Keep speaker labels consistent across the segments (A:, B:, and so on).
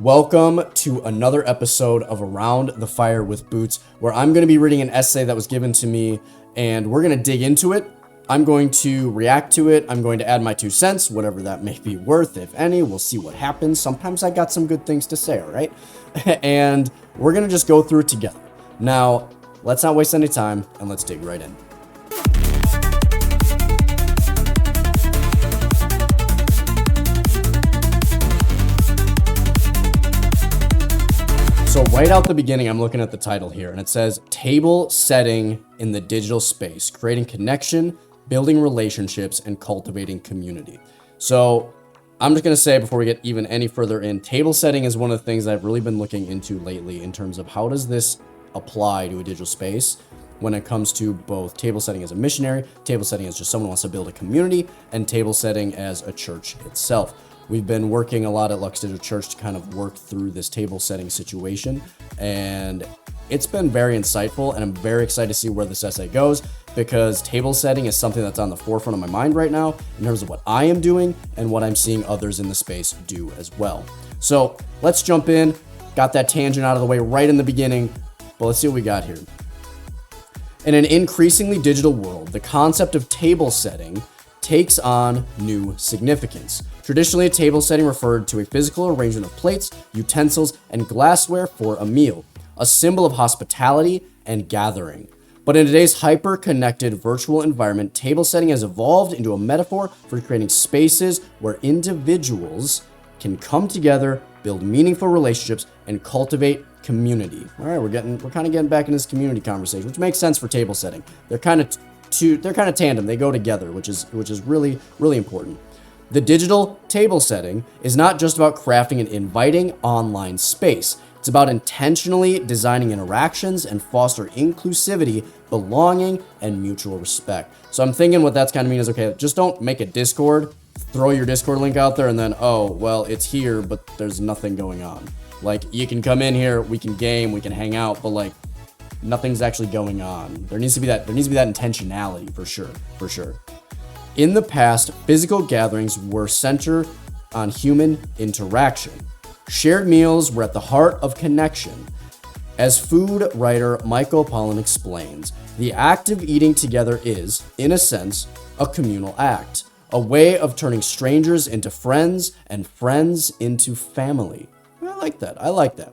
A: Welcome to another episode of Around the Fire with Boots, where I'm going to be reading an essay that was given to me, and we're going to dig into it. I'm going to react to it. I'm going to add my 2 cents, whatever that may be worth, if any. We'll see what happens. Sometimes I got some good things to say, all right? And we're going to just go through it together. Now, let's not waste any time, and let's dig right in. So right out the beginning, I'm looking at the title here, and it says, Table Setting in the Digital Space, Creating Connection, Building Relationships, and Cultivating Community. So I'm just going to say, before we get even any further in, table setting is one of the things I've really been looking into lately in terms of how does this apply to a digital space when it comes to both table setting as a missionary, table setting as just someone who wants to build a community, and table setting as a church itself. We've been working a lot at Lux Digital Church to kind of work through this table setting situation, and it's been very insightful, and I'm very excited to see where this essay goes, because table setting is something that's on the forefront of my mind right now in terms of what I am doing and what I'm seeing others in the space do as well. So let's jump in. Got that tangent out of the way right in the beginning, but let's see what we got here. In an increasingly digital world, the concept of table setting takes on new significance. Traditionally, a table setting referred to a physical arrangement of plates, utensils, and glassware for a meal, a symbol of hospitality and gathering. But in today's hyper-connected virtual environment, table setting has evolved into a metaphor for creating spaces where individuals can come together, build meaningful relationships, and cultivate community. All right, we're kind of getting back into this community conversation, which makes sense for table setting. They're kind of tandem. They go together, which is really, really important. The digital table setting is not just about crafting an inviting online space. It's about intentionally designing interactions and foster inclusivity, belonging, and mutual respect. So I'm thinking what that's kind of mean is, okay, just don't make a Discord, throw your Discord link out there, and then, oh, well, it's here, but there's nothing going on. Like, you can come in here, we can game, we can hang out, but like, nothing's actually going on. There needs to be that intentionality for sure. In the past, physical gatherings were centered on human interaction. Shared meals were at the heart of connection. As food writer Michael Pollan explains, the act of eating together is, in a sense, a communal act, a way of turning strangers into friends and friends into family. I like that.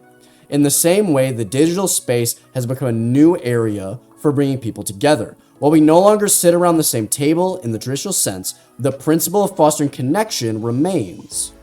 A: In the same way, the digital space has become a new area for bringing people together. While we no longer sit around the same table in the traditional sense, the principle of fostering connection remains.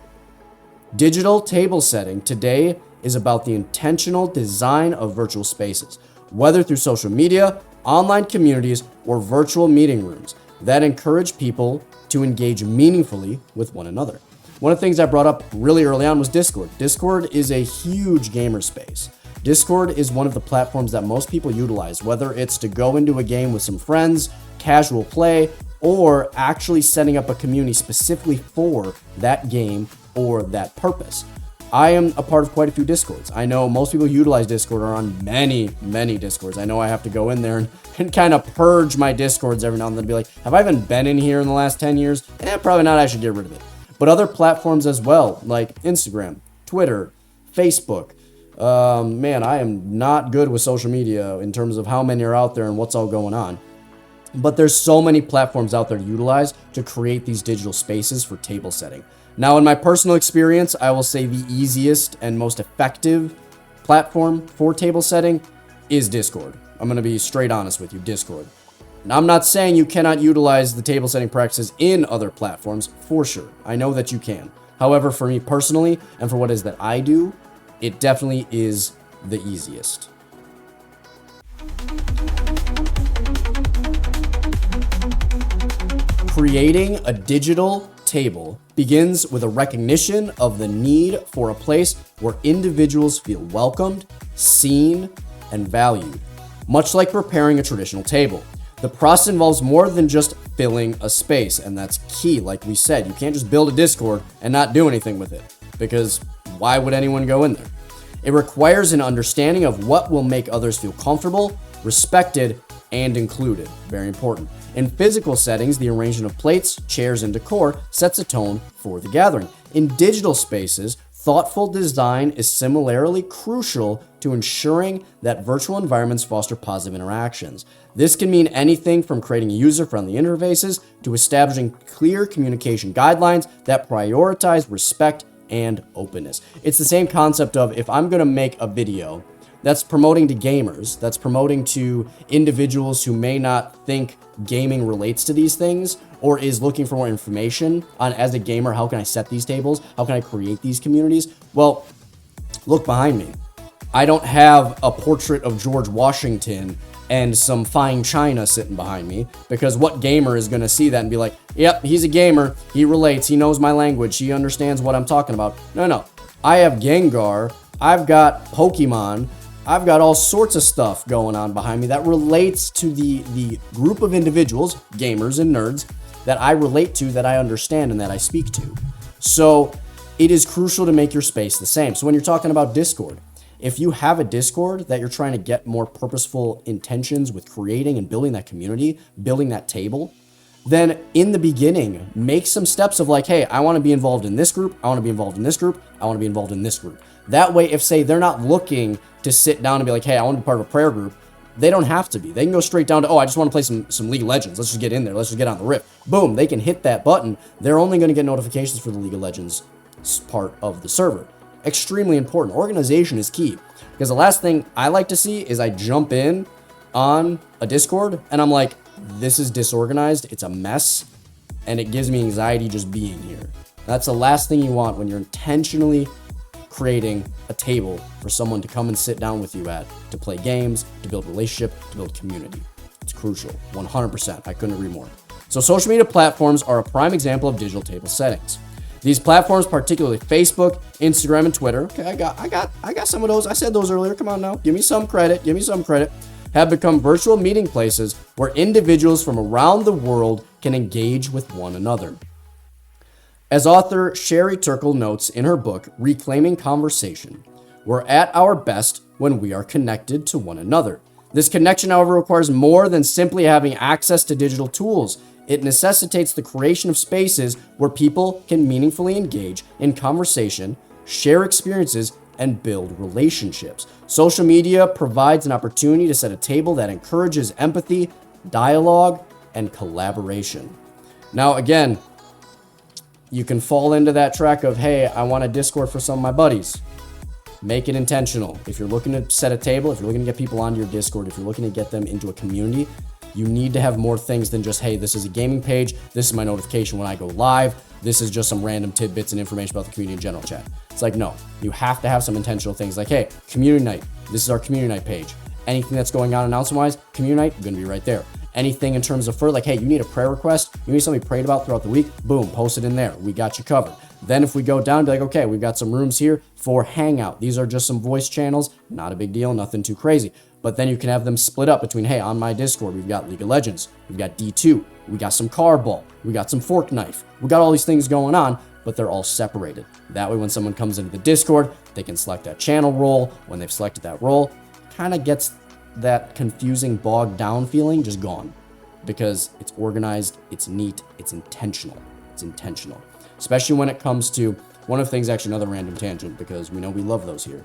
A: Digital table setting today is about the intentional design of virtual spaces, whether through social media, online communities, or virtual meeting rooms that encourage people to engage meaningfully with one another. One of the things I brought up really early on was Discord. Discord is a huge gamer space. Discord is one of the platforms that most people utilize, whether it's to go into a game with some friends, casual play, or actually setting up a community specifically for that game or that purpose. I am a part of quite a few Discords. I know most people who utilize Discord are on many Discords. I know I have to go in there and kind of purge my Discords every now and then, be like, have I even been in here in the last 10 years? Probably not. I should get rid of it. But other platforms as well, like Instagram, Twitter, Facebook. Man, I am not good with social media in terms of how many are out there and what's all going on. But there's so many platforms out there to utilize to create these digital spaces for table setting. Now, in my personal experience, I will say the easiest and most effective platform for table setting is Discord. I'm going to be straight honest with you, Discord. Now, I'm not saying you cannot utilize the table setting practices in other platforms, for sure. I know that you can. However, for me personally, and for what it is that I do, it definitely is the easiest. Creating a digital table begins with a recognition of the need for a place where individuals feel welcomed, seen, and valued. Much like preparing a traditional table, the process involves more than just filling a space, and that's key. Like we said, you can't just build a Discord and not do anything with it, because why would anyone go in there? It requires an understanding of what will make others feel comfortable, respected, and included. Very important. In physical settings, the arrangement of plates, chairs, and decor sets a tone for the gathering. In digital spaces, Thoughtful design is similarly crucial to ensuring that virtual environments foster positive interactions. This can mean anything from creating user-friendly interfaces to establishing clear communication guidelines that prioritize respect and openness. It's the same concept of, if I'm going to make a video that's promoting to gamers, that's promoting to individuals who may not think gaming relates to these things, or is looking for more information on, as a gamer, how can I set these tables? How can I create these communities? Well, look behind me. I don't have a portrait of George Washington and some fine china sitting behind me, because what gamer is going to see that and be like, yep, he's a gamer, he relates, he knows my language, he understands what I'm talking about. No. I have Gengar, I've got Pokemon, I've got all sorts of stuff going on behind me that relates to the group of individuals, gamers and nerds, that I relate to, that I understand, and that I speak to. So it is crucial to make your space the same. So when you're talking about Discord, if you have a Discord that you're trying to get more purposeful intentions with creating and building that community, building that table, then in the beginning, make some steps of like, hey, I want to be involved in this group, I want to be involved in this group, I want to be involved in this group. That way, if, say, they're not looking to sit down and be like, hey, I want to be part of a prayer group, they don't have to be. They can go straight down to, oh, I just want to play some League of Legends. Let's just get in there. Let's just get on the rift. Boom, they can hit that button. They're only going to get notifications for the League of Legends part of the server. Extremely important. Organization is key. Because the last thing I like to see is I jump in on a Discord and I'm like, this is disorganized. It's a mess. And it gives me anxiety just being here. That's the last thing you want when you're intentionally creating a table for someone to come and sit down with you at, to play games, to build relationship, to build community. It's crucial. 100%. I couldn't agree more. So social media platforms are a prime example of digital table settings. These platforms, particularly Facebook, Instagram, and Twitter, okay, I got some of those. I said those earlier. Come on now. Give me some credit. Have become virtual meeting places where individuals from around the world can engage with one another. As author Sherry Turkle notes in her book, Reclaiming Conversation, we're at our best when we are connected to one another. This connection, however, requires more than simply having access to digital tools. It necessitates the creation of spaces where people can meaningfully engage in conversation, share experiences, and build relationships. Social media provides an opportunity to set a table that encourages empathy, dialogue, and collaboration. Now, again, you can fall into that track of, hey, I want a Discord for some of my buddies. Make it intentional. If you're looking to set a table, if you're looking to get people onto your Discord, if you're looking to get them into a community, you need to have more things than just, hey, this is a gaming page, this is my notification when I go live, this is just some random tidbits and information about the community in general chat. It's like, no, you have to have some intentional things like, hey, community night, this is our community night page. Anything that's going on announcement-wise, community night, going to be right there. Anything in terms of like, hey, you need a prayer request, you need something prayed about throughout the week, boom, post it in there. We got you covered. Then if we go down, be like, okay, we've got some rooms here for Hangout. These are just some voice channels, not a big deal, nothing too crazy. But then you can have them split up between, hey, on my Discord, we've got League of Legends, we've got D2, we got some Carball, we got some Fork Knife, we got all these things going on, but they're all separated. That way, when someone comes into the Discord, they can select that channel role. When they've selected that role, kind of gets that confusing, bogged down feeling just gone. Because it's organized, it's neat, it's intentional. It's intentional. Especially when it comes to one of the things, actually another random tangent, because we know we love those here.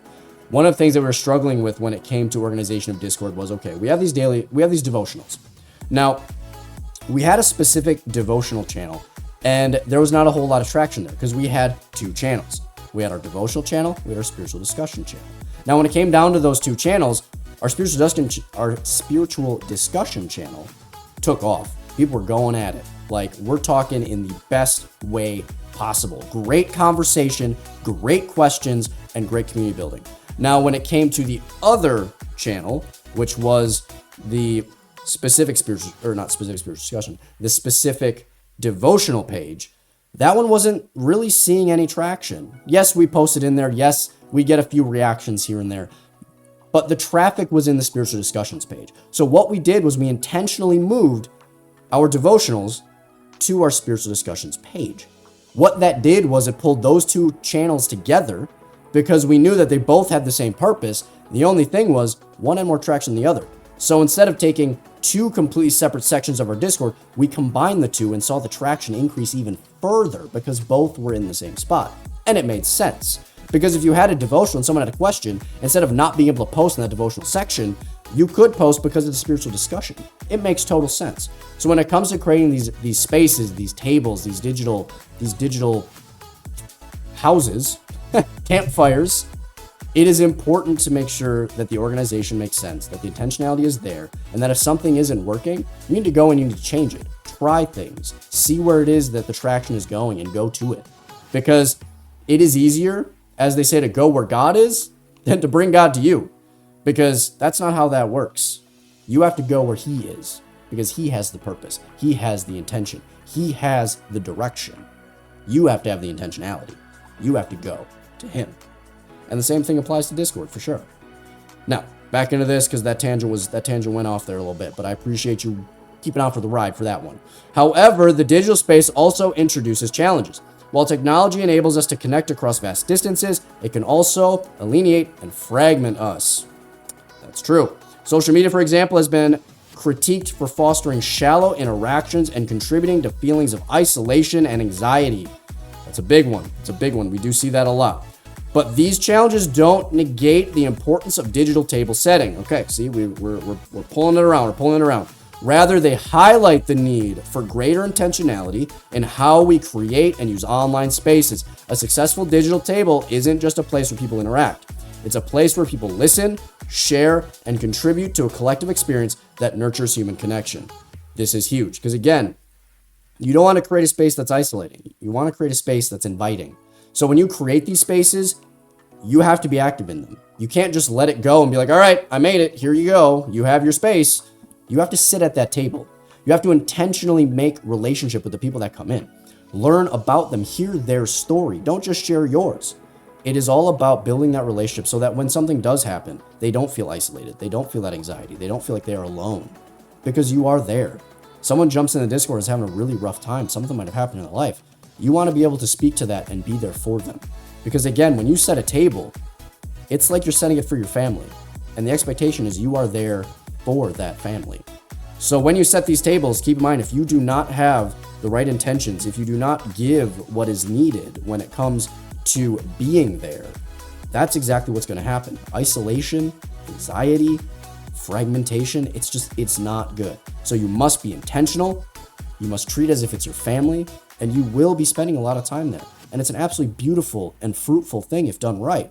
A: One of the things that we were struggling with when it came to organization of Discord was, okay, we have these devotionals. Now, we had a specific devotional channel, and there was not a whole lot of traction there because we had two channels. We had our devotional channel, we had our spiritual discussion channel. Now, when it came down to those two channels, our spiritual discussion channel took off. People were going at it. Like, we're talking in the best way possible. Great conversation, great questions, and great community building. Now, when it came to the other channel, which was the specific the specific devotional page, that one wasn't really seeing any traction. Yes, we posted in there. Yes, we get a few reactions here and there. But the traffic was in the spiritual discussions page. So what we did was we intentionally moved our devotionals to our spiritual discussions page. What that did was it pulled those two channels together because we knew that they both had the same purpose. The only thing was one had more traction than the other. So instead of taking two completely separate sections of our Discord, we combined the two and saw the traction increase even further because both were in the same spot. And it made sense. Because if you had a devotional and someone had a question, instead of not being able to post in that devotional section, you could post because it's a spiritual discussion. It makes total sense. So when it comes to creating these spaces, these tables, these digital houses, campfires, it is important to make sure that the organization makes sense, that the intentionality is there, and that if something isn't working, you need to go and you need to change it. Try things. See where it is that the traction is going and go to it. Because it is easier, as they say, to go where God is than to bring God to you. Because that's not how that works. You have to go where He is, because He has the purpose. He has the intention. He has the direction. You have to have the intentionality. You have to go to Him. And the same thing applies to Discord, for sure. Now, back into this, because that tangent went off there a little bit, but I appreciate you keeping on for the ride for that one. However, the digital space also introduces challenges. While technology enables us to connect across vast distances, it can also alienate and fragment us. That's true. Social media, for example, has been critiqued for fostering shallow interactions and contributing to feelings of isolation and anxiety. That's a big one. It's a big one. We do see that a lot. But these challenges don't negate the importance of digital table setting. Okay, see, we're pulling it around. We're pulling it around. Rather, they highlight the need for greater intentionality in how we create and use online spaces. A successful digital table isn't just a place where people interact. It's a place where people listen, share, and contribute to a collective experience that nurtures human connection. This is huge because, again, you don't want to create a space that's isolating. You want to create a space that's inviting. So when you create these spaces, you have to be active in them. You can't just let it go and be like, all right, I made it. Here you go. You have your space. You have to sit at that table. You have to intentionally make relationship with the people that come in. Learn about them. Hear their story. Don't just share yours. It is all about building that relationship so that when something does happen, they don't feel isolated. They don't feel that anxiety. They don't feel like they are alone because you are there. Someone jumps in the Discord and is having a really rough time. Something might have happened in their life. You want to be able to speak to that and be there for them. Because again, when you set a table, it's like you're setting it for your family. And the expectation is you are there for that family. So when you set these tables, keep in mind, if you do not have the right intentions, if you do not give what is needed when it comes to being there, that's exactly what's going to happen. Isolation, anxiety, fragmentation, it's not good. So you must be intentional. You must treat it as if it's your family, and you will be spending a lot of time there. And it's an absolutely beautiful and fruitful thing if done right.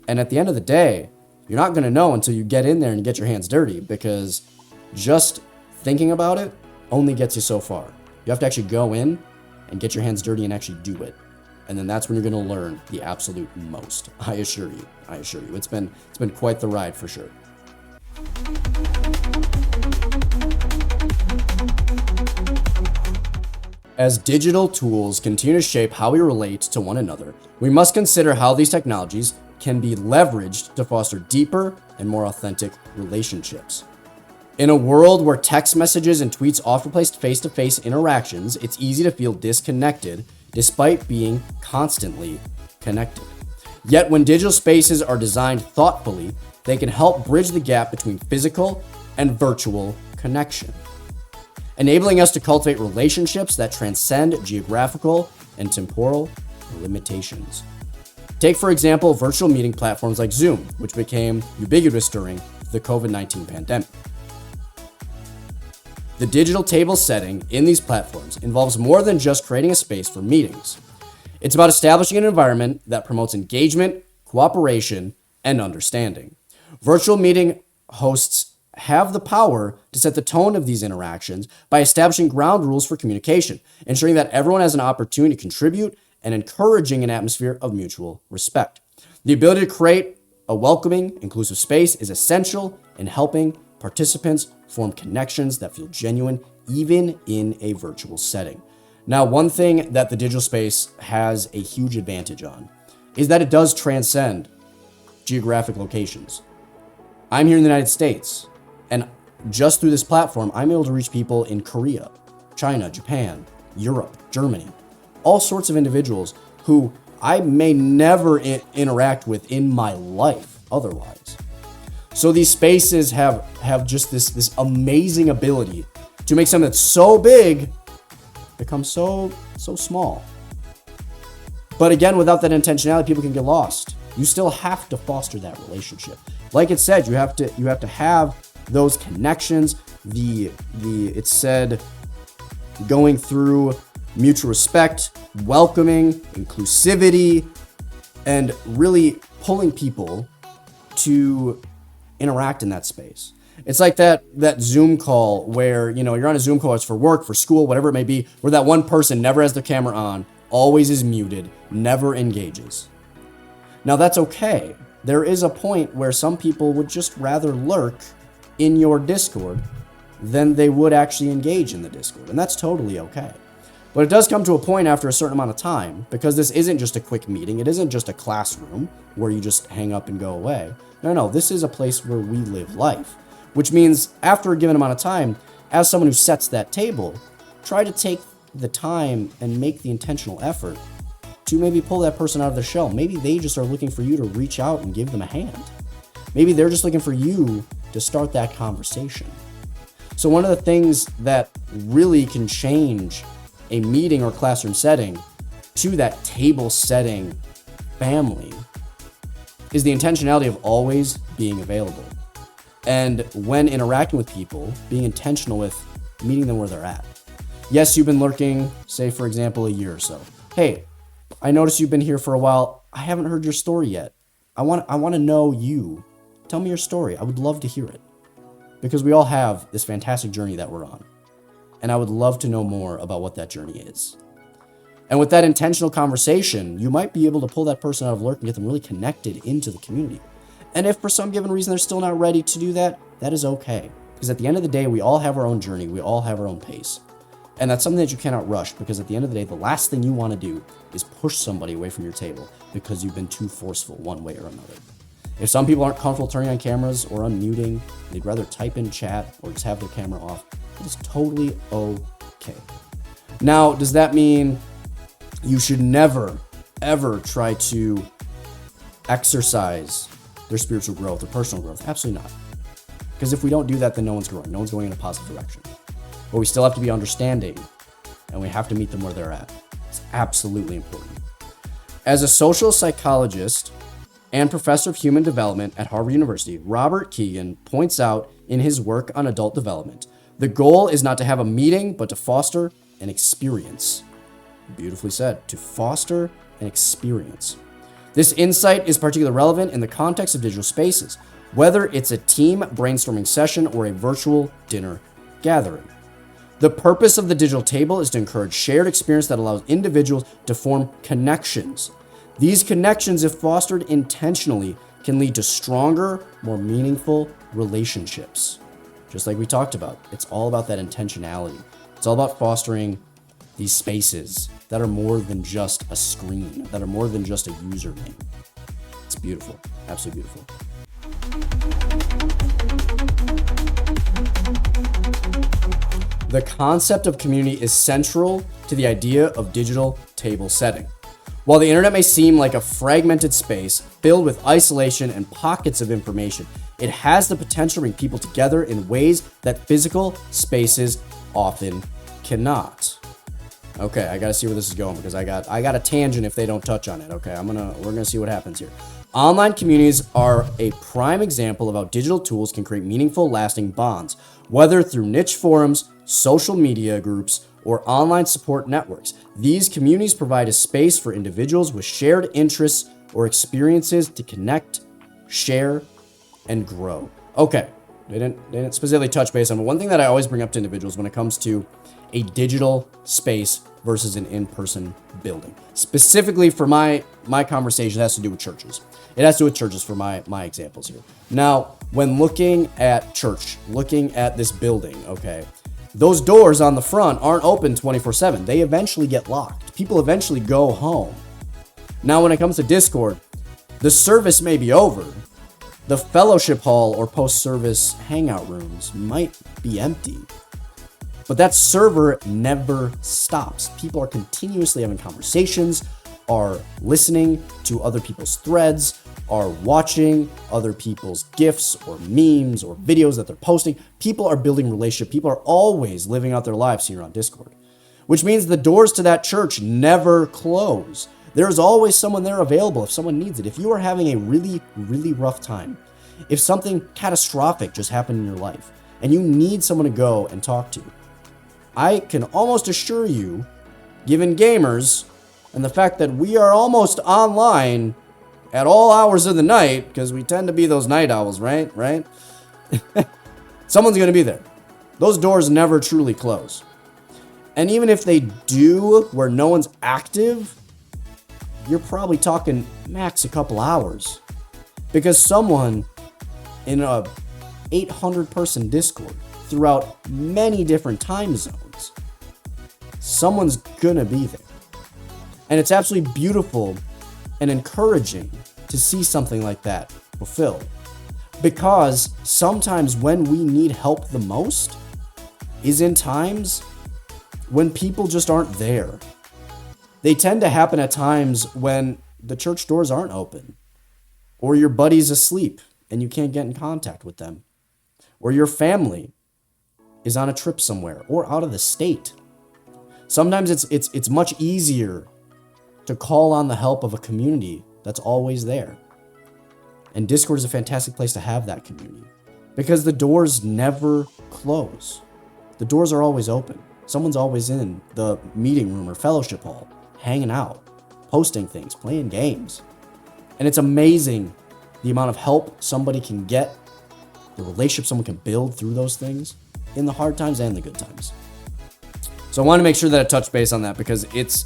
A: And at the end of the day, you're not going to know until you get in there and get your hands dirty, because just thinking about it only gets you so far. You have to actually go in and get your hands dirty and actually do it. And then that's when you're going to learn the absolute most. I assure you. It's been quite the ride for sure. As digital tools continue to shape how we relate to one another, we must consider how these technologies can be leveraged to foster deeper and more authentic relationships. In a world where text messages and tweets often replace face-to-face interactions, it's easy to feel disconnected despite being constantly connected. Yet when digital spaces are designed thoughtfully, they can help bridge the gap between physical and virtual connection, enabling us to cultivate relationships that transcend geographical and temporal limitations. Take, for example, virtual meeting platforms like Zoom, which became ubiquitous during the COVID-19 pandemic. The digital table setting in these platforms involves more than just creating a space for meetings. It's about establishing an environment that promotes engagement, cooperation, and understanding. Virtual meeting hosts have the power to set the tone of these interactions by establishing ground rules for communication, ensuring that everyone has an opportunity to contribute and encouraging an atmosphere of mutual respect. The ability to create a welcoming, inclusive space is essential in helping participants form connections that feel genuine, even in a virtual setting. Now, one thing that the digital space has a huge advantage on is that it does transcend geographic locations. I'm here in the United States, and just through this platform, I'm able to reach people in Korea, China, Japan, Europe, Germany, all sorts of individuals who I may never interact with in my life otherwise. So these spaces have just this amazing ability to make something that's so big become so small. But again, without that intentionality, people can get lost. You still have to foster that relationship. Like it said, you have to have those connections. It said going through mutual respect, welcoming, inclusivity, and really pulling people to interact in that space. It's like that Zoom call where, you're on a Zoom call, it's for work, for school, whatever it may be, where that one person never has their camera on, always is muted, never engages. Now that's okay. There is a point where some people would just rather lurk in your Discord than they would actually engage in the Discord, and that's totally okay. But it does come to a point after a certain amount of time, because this isn't just a quick meeting. It isn't just a classroom where you just hang up and go away. No, this is a place where we live life, which means after a given amount of time, as someone who sets that table, try to take the time and make the intentional effort to maybe pull that person out of their shell. Maybe they just are looking for you to reach out and give them a hand. Maybe they're just looking for you to start that conversation. So one of the things that really can change a meeting or classroom setting to that table setting family is the intentionality of always being available. And when interacting with people, being intentional with meeting them where they're at. Yes, you've been lurking, say for example, a year or so. Hey, I noticed you've been here for a while. I haven't heard your story yet. I want to know you. Tell me your story. I would love to hear it. Because we all have this fantastic journey that we're on. And I would love to know more about what that journey is. And with that intentional conversation, you might be able to pull that person out of lurk and get them really connected into the community. And if for some given reason they're still not ready to do that, that is okay. Because at the end of the day, we all have our own journey. We all have our own pace. And that's something that you cannot rush, because at the end of the day, the last thing you want to do is push somebody away from your table because you've been too forceful one way or another. If some people aren't comfortable turning on cameras or unmuting, they'd rather type in chat or just have their camera off, it is totally okay. Now, does that mean you should never, ever try to exercise their spiritual growth or personal growth? Absolutely not. Because if we don't do that, then no one's growing. No one's going in a positive direction. But we still have to be understanding, and we have to meet them where they're at. It's absolutely important. As a social psychologist and professor of human development at Harvard University, Robert Keegan points out in his work on adult development, the goal is not to have a meeting, but to foster an experience. Beautifully said, to foster an experience. This insight is particularly relevant in the context of digital spaces, whether it's a team brainstorming session or a virtual dinner gathering. The purpose of the digital table is to encourage shared experience that allows individuals to form connections. These connections, if fostered intentionally, can lead to stronger, more meaningful relationships. Just like we talked about, it's all about that intentionality. It's all about fostering these spaces that are more than just a screen, that are more than just a username. It's beautiful, absolutely beautiful. The concept of community is central to the idea of digital table setting. While the internet may seem like a fragmented space filled with isolation and pockets of information, it has the potential to bring people together in ways that physical spaces often cannot. Okay, I gotta see where this is going, because I got a tangent if they don't touch on it. Okay, we're gonna see what happens here. Online communities are a prime example of how digital tools can create meaningful, lasting bonds, whether through niche forums, social media groups, or online support networks. These communities provide a space for individuals with shared interests or experiences to connect, share, and grow. Okay, they didn't specifically touch base on, but one thing that I always bring up to individuals when it comes to a digital space versus an in-person building, specifically for my conversation, it has to do with churches. It has to do with churches for my examples here. Now, when looking at church, looking at this building, okay, those doors on the front aren't open 24/7. They eventually get locked. People eventually go home. Now, when it comes to Discord, the service may be over. The fellowship hall or post-service hangout rooms might be empty. But that server never stops. People are continuously having conversations, are listening to other people's threads, are watching other people's GIFs or memes or videos that they're posting. People are building relationships. People are always living out their lives here on Discord, which means the doors to that church never close. There's always someone there available if someone needs it. If you are having a really, really rough time, if something catastrophic just happened in your life and you need someone to go and talk to, I can almost assure you, given gamers and the fact that we are almost online at all hours of the night, because we tend to be those night owls, right? Someone's going to be there. Those doors never truly close. And even if they do, where no one's active, you're probably talking max a couple hours. Because someone in a 800-person Discord throughout many different time zones, someone's gonna be there. And it's absolutely beautiful and encouraging to see something like that fulfilled. Because sometimes when we need help the most is in times when people just aren't there. They tend to happen at times when the church doors aren't open, or your buddy's asleep and you can't get in contact with them, or your family is on a trip somewhere or out of the state. Sometimes it's much easier to call on the help of a community that's always there. And Discord is a fantastic place to have that community because the doors never close. The doors are always open. Someone's always in the meeting room or fellowship hall, hanging out, posting things, playing games. And it's amazing the amount of help somebody can get, the relationship someone can build through those things in the hard times and the good times. So I want to make sure that I touch base on that because it's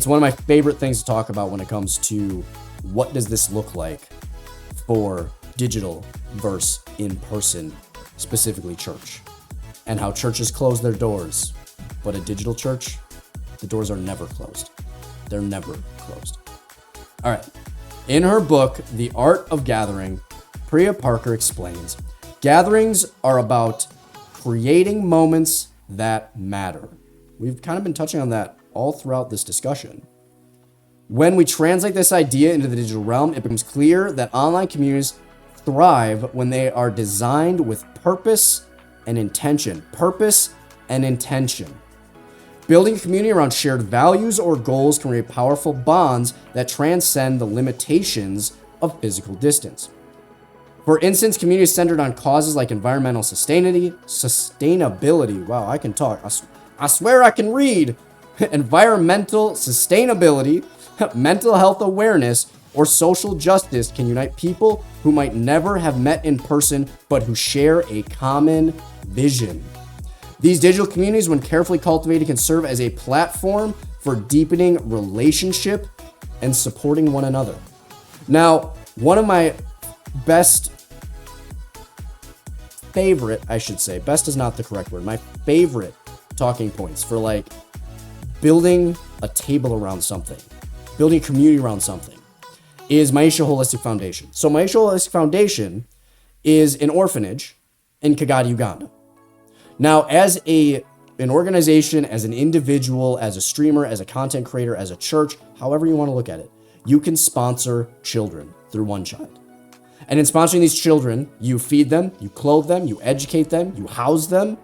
A: one of my favorite things to talk about when it comes to what does this look like for digital versus in-person, specifically church, and how churches close their doors, but a digital church, the doors are never closed. They're never closed. All right. In her book, The Art of Gathering, Priya Parker explains, gatherings are about creating moments that matter. We've kind of been touching on that all throughout this discussion. When we translate this idea into the digital realm, it becomes clear that online communities thrive when they are designed with purpose and intention. Purpose and intention. Building a community around shared values or goals can create powerful bonds that transcend the limitations of physical distance. For instance, communities centered on causes like environmental sustainability. Wow, I can talk. I swear I can read. Environmental sustainability, mental health awareness, or social justice can unite people who might never have met in person, but who share a common vision. These digital communities, when carefully cultivated, can serve as a platform for deepening relationship and supporting one another. Now, one of my best is not the correct word, my favorite talking points for like building a table around something, building a community around something, is Maisha Holistic Foundation. So Maisha Holistic Foundation is an orphanage in Kagadi, Uganda. Now, as an organization, as an individual, as a streamer, as a content creator, as a church, however you want to look at it, you can sponsor children through One Child. And in sponsoring these children, you feed them, you clothe them, you educate them, you house them,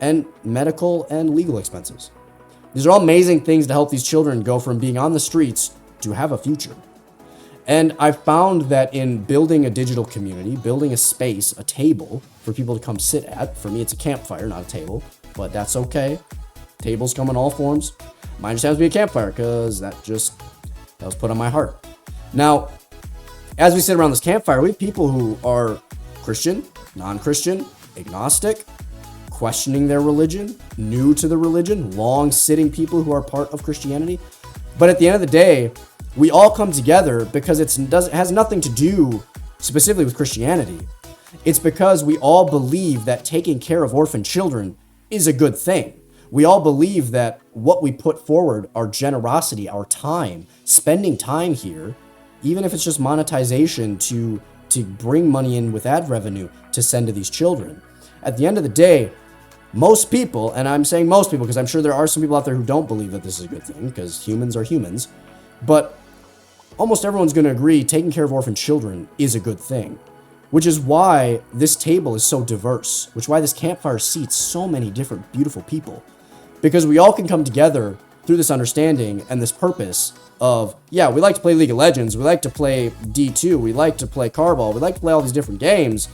A: and medical and legal expenses. These are all amazing things to help these children go from being on the streets to have a future. And I found that in building a digital community, building a space, a table for people to come sit at, for me it's a campfire, not a table, but that's okay. Tables come in all forms. Mine just happens to be a campfire because that was put on my heart. Now, as we sit around this campfire, we have people who are Christian, non-Christian, agnostic, questioning their religion, new to the religion, long-sitting people who are part of Christianity. But at the end of the day, we all come together because it has nothing to do specifically with Christianity. It's because we all believe that taking care of orphan children is a good thing. We all believe that what we put forward, our generosity, our time, spending time here, even if it's just monetization to bring money in with ad revenue to send to these children. At the end of the day, most people, and I'm saying most people because I'm sure there are some people out there who don't believe that this is a good thing because humans are humans, but almost everyone's going to agree taking care of orphan children is a good thing, which is why this table is so diverse, which is why this campfire seats so many different beautiful people, because we all can come together through this understanding and this purpose of, yeah, we like to play League of Legends, we like to play D2, we like to play Carball, we like to play all these different games,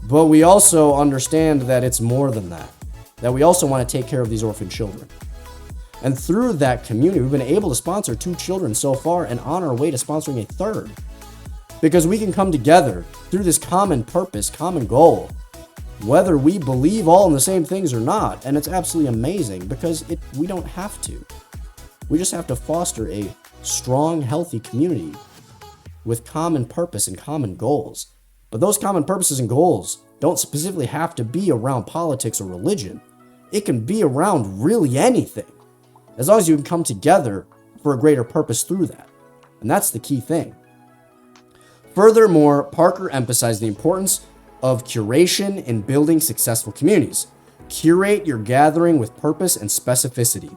A: but we also understand that it's more than that we also want to take care of these orphan children. And through that community, we've been able to sponsor 2 children so far and on our way to sponsoring a 3rd. Because we can come together through this common purpose, common goal, whether we believe all in the same things or not. And it's absolutely amazing because we don't have to. We just have to foster a strong, healthy community with common purpose and common goals. But those common purposes and goals don't specifically have to be around politics or religion. It can be around really anything, as long as you can come together for a greater purpose through that. And that's the key thing. Furthermore, Parker emphasized the importance of curation in building successful communities. Curate your gathering with purpose and specificity.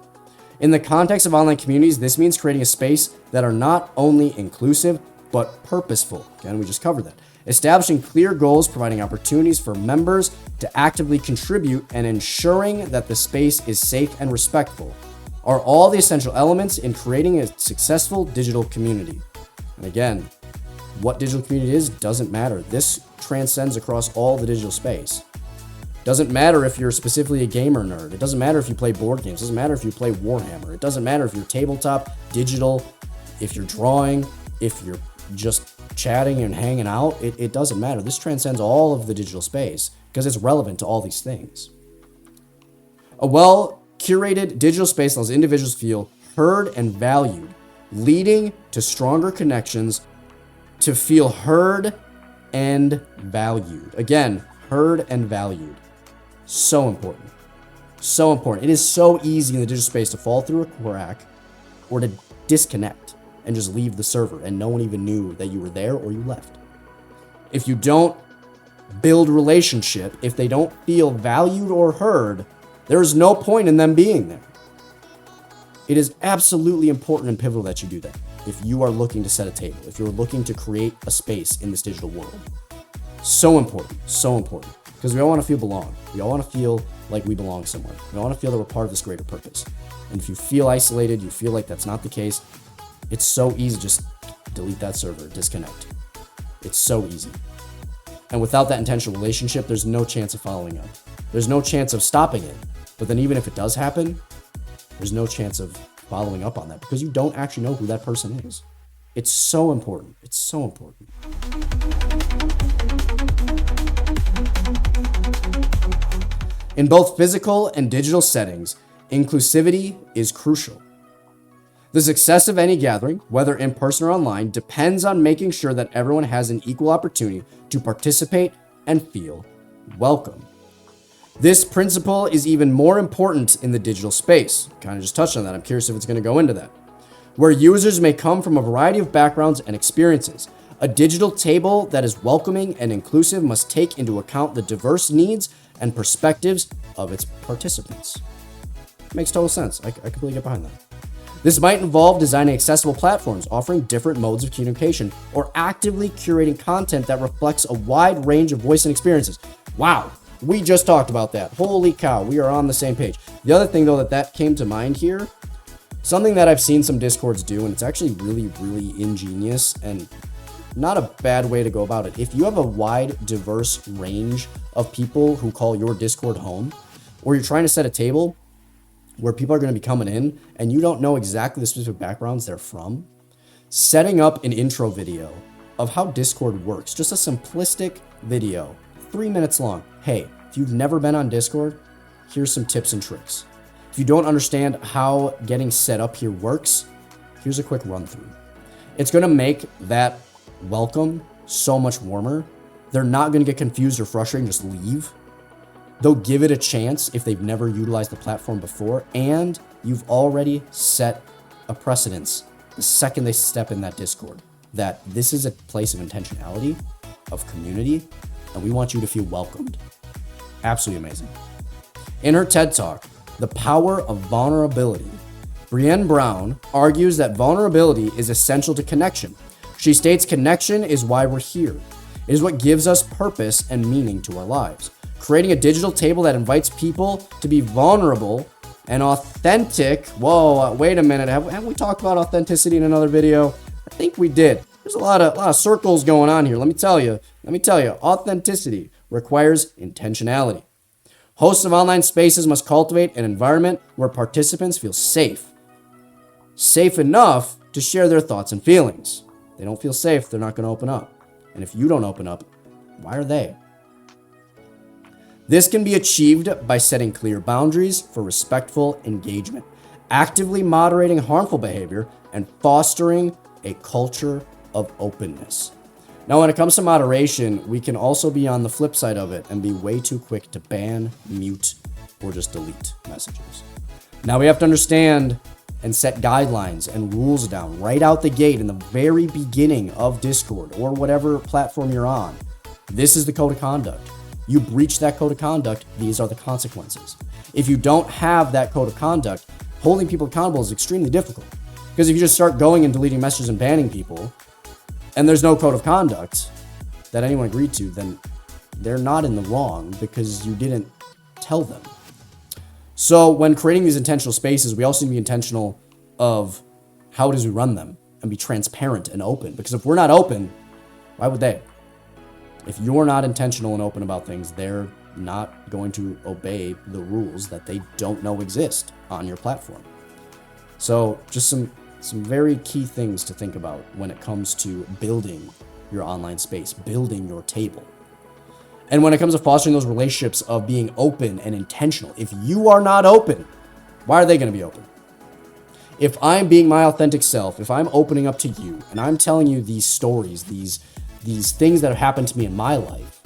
A: In the context of online communities, this means creating a space that are not only inclusive, but purposeful. Again, we just covered that. Establishing clear goals, providing opportunities for members to actively contribute, and ensuring that the space is safe and respectful are all the essential elements in creating a successful digital community. And again, what digital community is doesn't matter. This transcends across all the digital space. Doesn't matter if you're specifically a gamer nerd. It doesn't matter if you play board games. It doesn't matter if you play Warhammer. It doesn't matter if you're tabletop, digital, if you're drawing, if you're just chatting and hanging out. It doesn't matter. This transcends all of the digital space because it's relevant to all these things. A well-curated digital space allows individuals to feel heard and valued, leading to stronger connections, to feel heard and valued. Again, heard and valued. So important. So important. It is so easy in the digital space to fall through a crack or to disconnect and just leave the server and no one even knew that you were there or you left. If you don't build relationship, if they don't feel valued or heard, there's no point in them being there. It is absolutely important and pivotal that you do that. If you are looking to set a table, if you're looking to create a space in this digital world. So important, because we all want to feel belong. We all want to feel like we belong somewhere. We all want to feel that we're part of this greater purpose. And if you feel isolated, you feel like that's not the case, it's so easy to just delete that server, disconnect. It's so easy. And without that intentional relationship, there's no chance of following up. There's no chance of stopping it. But then even if it does happen, there's no chance of following up on that because you don't actually know who that person is. It's so important. It's so important. In both physical and digital settings, inclusivity is crucial. The success of any gathering, whether in person or online, depends on making sure that everyone has an equal opportunity to participate and feel welcome. This principle is even more important in the digital space. Kind of just touched on that. I'm curious if it's going to go into that. Where users may come from a variety of backgrounds and experiences. A digital table that is welcoming and inclusive must take into account the diverse needs and perspectives of its participants. Makes total sense. I completely get behind that. This might involve designing accessible platforms, offering different modes of communication, or actively curating content that reflects a wide range of voice and experiences. Wow. We just talked about that. Holy cow, we are on the same page. The other thing, though, that came to mind here, something that I've seen some Discords do, and it's actually really, really ingenious and not a bad way to go about it. If you have a wide, diverse range of people who call your Discord home, or you're trying to set a table where people are going to be coming in and you don't know exactly the specific backgrounds they're from, setting up an intro video of how Discord works, just a simplistic video, 3 minutes long. Hey, if you've never been on Discord, here's some tips and tricks. If you don't understand how getting set up here works, here's a quick run through. It's going to make that welcome so much warmer. They're not going to get confused or frustrated and just leave. They'll give it a chance if they've never utilized the platform before, and you've already set a precedence the second they step in that Discord that this is a place of intentionality, of community, and we want you to feel welcomed. Absolutely amazing. In her TED Talk, The Power of Vulnerability, Brené Brown argues that vulnerability is essential to connection. She states connection is why we're here. It is what gives us purpose and meaning to our lives. Creating a digital table that invites people to be vulnerable And authentic, whoa, wait a minute. Have we talked about authenticity in another video? I think we did. There's a lot of circles going on here. Let me tell you, authenticity requires intentionality. Hosts of online spaces must cultivate an environment where participants feel safe. Safe enough to share their thoughts and feelings. If they don't feel safe, they're not going to open up. And if you don't open up, why are they? This can be achieved by setting clear boundaries for respectful engagement, actively moderating harmful behavior, and fostering a culture of openness. Now, when it comes to moderation, we can also be on the flip side of it and be way too quick to ban, mute, or just delete messages. Now, we have to understand and set guidelines and rules down right out the gate in the very beginning of Discord or whatever platform you're on. This is the code of conduct. You breach that code of conduct, these are the consequences. If you don't have that code of conduct, holding people accountable is extremely difficult. Because if you just start going and deleting messages and banning people, and there's no code of conduct that anyone agreed to, then they're not in the wrong because you didn't tell them. So when creating these intentional spaces, we also need to be intentional of how it is we run them and be transparent and open. Because if we're not open, why would they? If you're not intentional and open about things, they're not going to obey the rules that they don't know exist on your platform. So just some very key things to think about when it comes to building your online space, building your table. And when it comes to fostering those relationships of being open and intentional, if you are not open, why are they going to be open? If I'm being my authentic self, if I'm opening up to you and I'm telling you these stories, these things that have happened to me in my life,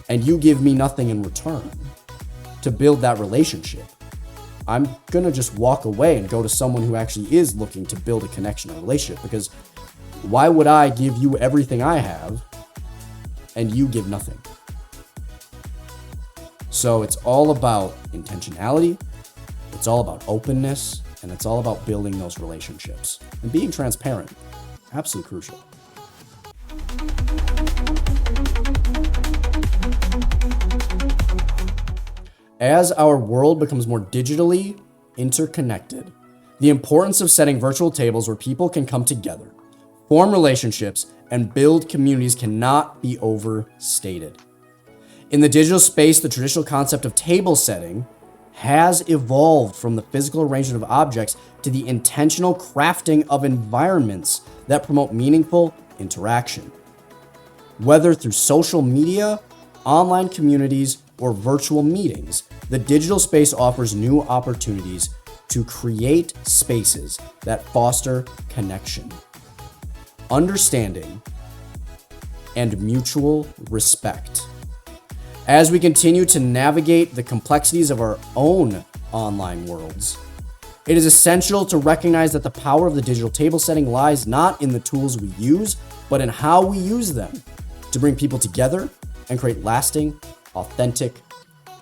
A: and you give me nothing in return to build that relationship, I'm going to just walk away and go to someone who actually is looking to build a connection, a relationship, because why would I give you everything I have and you give nothing? So it's all about intentionality, it's all about openness, and it's all about building those relationships and being transparent. Absolutely crucial. As our world becomes more digitally interconnected, the importance of setting virtual tables where people can come together, form relationships, and build communities cannot be overstated. In the digital space, the traditional concept of table setting has evolved from the physical arrangement of objects to the intentional crafting of environments that promote meaningful interaction. Whether through social media, online communities, or virtual meetings, the digital space offers new opportunities to create spaces that foster connection, understanding, and mutual respect. As we continue to navigate the complexities of our own online worlds, it is essential to recognize that the power of the digital table setting lies not in the tools we use, but in how we use them to bring people together and create lasting, authentic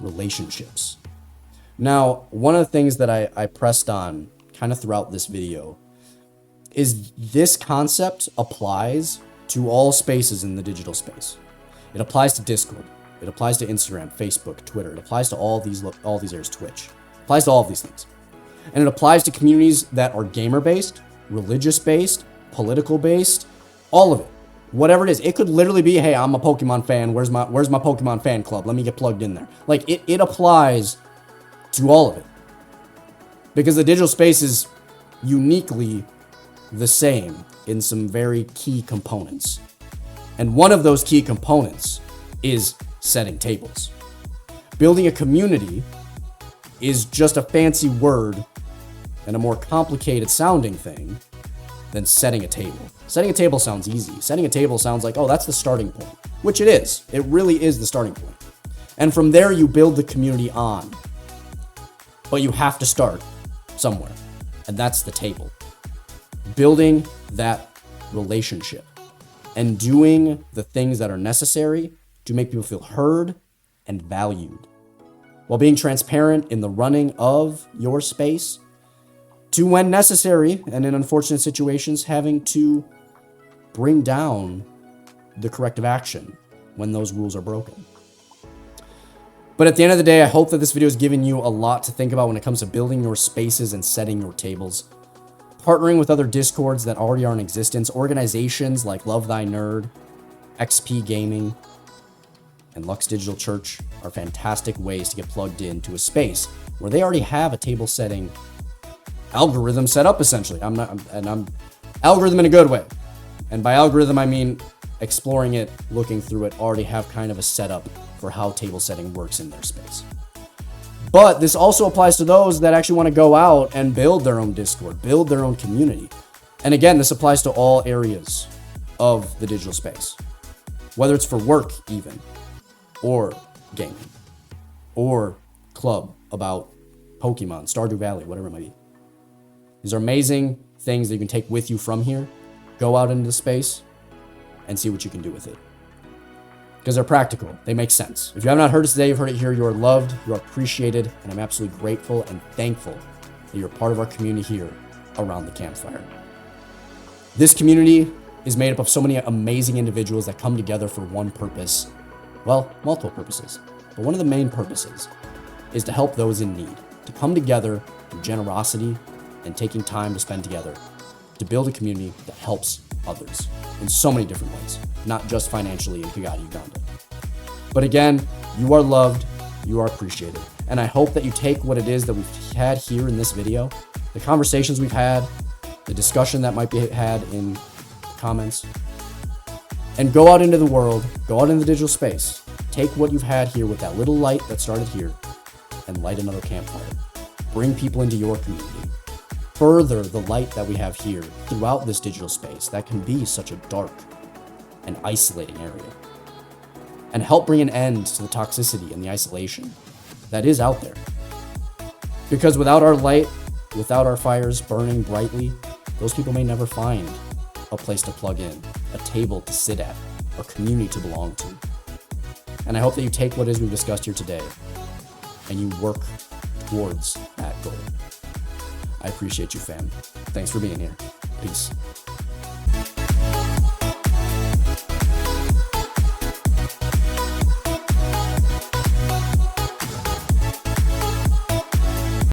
A: relationships. Now, one of the things that I pressed on kind of throughout this video is this concept applies to all spaces in the digital space. It applies to Discord. It applies to Instagram, Facebook, Twitter. It applies to all these areas, Twitch. It applies to all of these things. And it applies to communities that are gamer-based, religious-based, political-based, all of it. Whatever it is, it could literally be, hey, I'm a Pokemon fan. Where's my Pokemon fan club? Let me get plugged in there. Like it applies to all of it. Because the digital space is uniquely the same in some very key components. And one of those key components is setting tables. Building a community is just a fancy word and a more complicated sounding thing than setting a table. Setting a table sounds easy. Setting a table sounds like, oh, that's the starting point, which it is. It really is the starting point. And from there, you build the community on. But you have to start somewhere, and that's the table. Building that relationship and doing the things that are necessary to make people feel heard and valued, while being transparent in the running of your space, to when necessary, and in unfortunate situations, having to bring down the corrective action when those rules are broken. But at the end of the day, I hope that this video has given you a lot to think about when it comes to building your spaces and setting your tables. Partnering with other Discords that already are in existence, organizations like Love Thy Nerd, XP Gaming, and Lux Digital Church are fantastic ways to get plugged into a space where they already have a table setting algorithm set up, essentially. I'm algorithm in a good way. And by algorithm, I mean exploring it, looking through it, already have kind of a setup for how table setting works in their space. But this also applies to those that actually want to go out and build their own Discord, build their own community. And again, this applies to all areas of the digital space, whether it's for work even, or gaming, or club about Pokemon, Stardew Valley, whatever it might be. These are amazing things that you can take with you from here, go out into the space, and see what you can do with it. Because they're practical, they make sense. If you have not heard it today, you've heard it here, you are loved, you are appreciated, and I'm absolutely grateful and thankful that you're part of our community here around the campfire. This community is made up of so many amazing individuals that come together for one purpose. Well, multiple purposes. But one of the main purposes is to help those in need, to come together in generosity and taking time to spend together, to build a community that helps others in so many different ways, not just financially in Kigali, Uganda. But again, you are loved, you are appreciated, and I hope that you take what it is that we've had here in this video, the conversations we've had, the discussion that might be had in the comments, and go out into the world, go out in the digital space, take what you've had here with that little light that started here, and light another campfire. Bring people into your community. Further the light that we have here throughout this digital space that can be such a dark and isolating area. And help bring an end to the toxicity and the isolation that is out there. Because without our light, without our fires burning brightly, those people may never find a place to plug in, a table to sit at, a community to belong to. And I hope that you take what it is we've discussed here today and you work towards that goal. I appreciate you, fam. Thanks for being here. Peace.